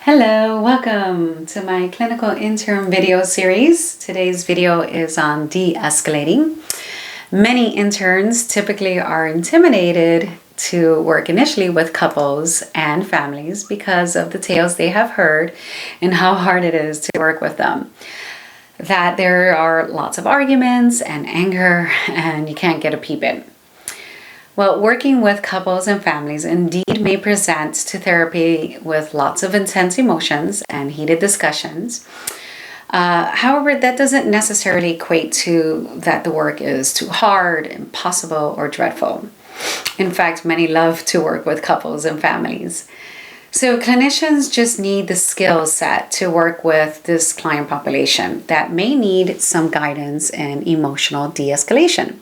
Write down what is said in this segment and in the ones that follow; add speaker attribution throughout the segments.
Speaker 1: Hello, welcome to my clinical intern video series. Today's video is on de-escalating. Many interns typically are intimidated to work initially with couples and families because of the tales they have heard and how hard it is to work with them. That there are lots of arguments and anger and you can't get a peep in. Well, working with couples and families indeed may present to therapy with lots of intense emotions and heated discussions. However, that doesn't necessarily equate to that the work is too hard, impossible, or dreadful. In fact, many love to work with couples and families. So clinicians just need the skill set to work with this client population that may need some guidance in emotional de-escalation.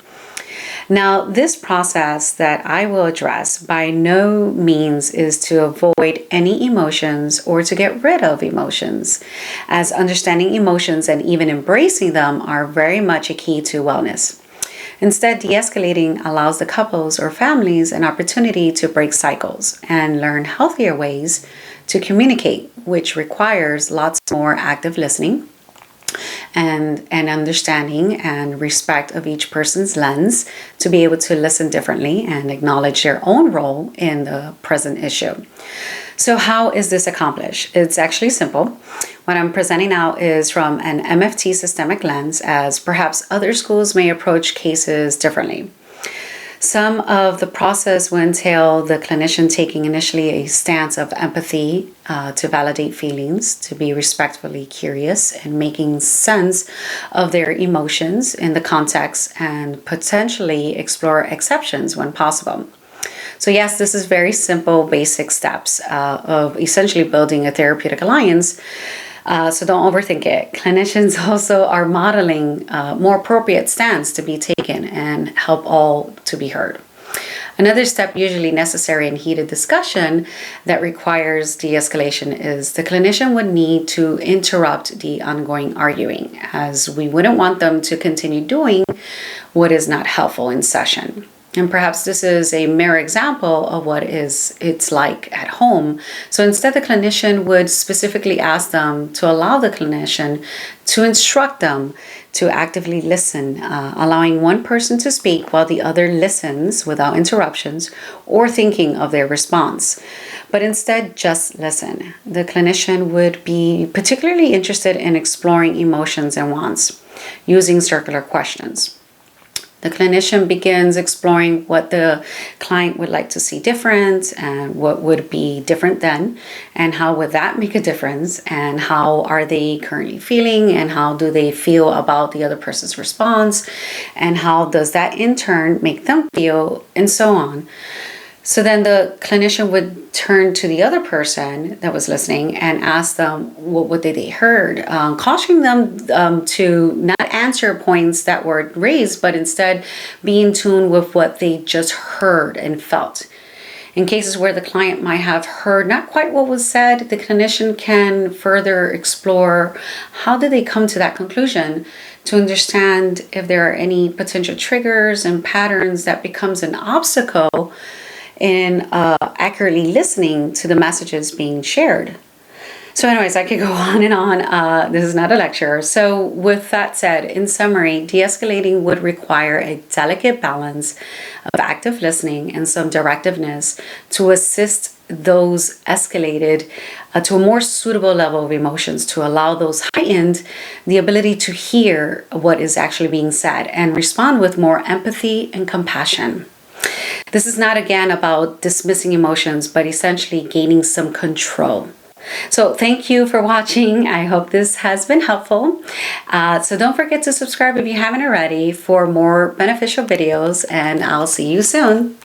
Speaker 1: Now, this process that I will address by no means is to avoid any emotions or to get rid of emotions, as understanding emotions and even embracing them are very much a key to wellness. Instead, de-escalating allows the couples or families an opportunity to break cycles and learn healthier ways to communicate, which requires lots more active listening and understanding and respect of each person's lens to be able to listen differently and acknowledge their own role in the present issue. So how is this accomplished? It's actually simple. What I'm presenting now is from an MFT systemic lens, as perhaps other schools may approach cases differently. Some of the process will entail the clinician taking initially a stance of empathy to validate feelings, to be respectfully curious and making sense of their emotions in the context and potentially explore exceptions when possible. So yes, this is very simple, basic steps of essentially building a therapeutic alliance. So don't overthink it. Clinicians also are modeling more appropriate stance to be taken and help all to be heard. Another step usually necessary in heated discussion that requires de-escalation is the clinician would need to interrupt the ongoing arguing, as we wouldn't want them to continue doing what is not helpful in session. And perhaps this is a mirror example of what it's like at home. So instead, the clinician would specifically ask them to allow the clinician to instruct them to actively listen, allowing one person to speak while the other listens without interruptions or thinking of their response. But instead, just listen. The clinician would be particularly interested in exploring emotions and wants using circular questions. The clinician begins exploring what the client would like to see different and what would be different then, and how would that make a difference, and how are they currently feeling, and how do they feel about the other person's response, and how does that in turn make them feel, and so on. So then the clinician would turn to the other person that was listening and ask them what they heard, cautioning them to not answer points that were raised, but instead be in tune with what they just heard and felt. In cases where the client might have heard not quite what was said, the clinician can further explore how did they come to that conclusion, to understand if there are any potential triggers and patterns that becomes an obstacle in accurately listening to the messages being shared. So anyways, I could go on and on. This is not a lecture. So with that said, in summary, de-escalating would require a delicate balance of active listening and some directiveness to assist those escalated to a more suitable level of emotions, to allow those heightened the ability to hear what is actually being said and respond with more empathy and compassion. This is not, again, about dismissing emotions, but essentially gaining some control. So thank you for watching. I hope this has been helpful. So don't forget to subscribe if you haven't already for more beneficial videos, and I'll see you soon.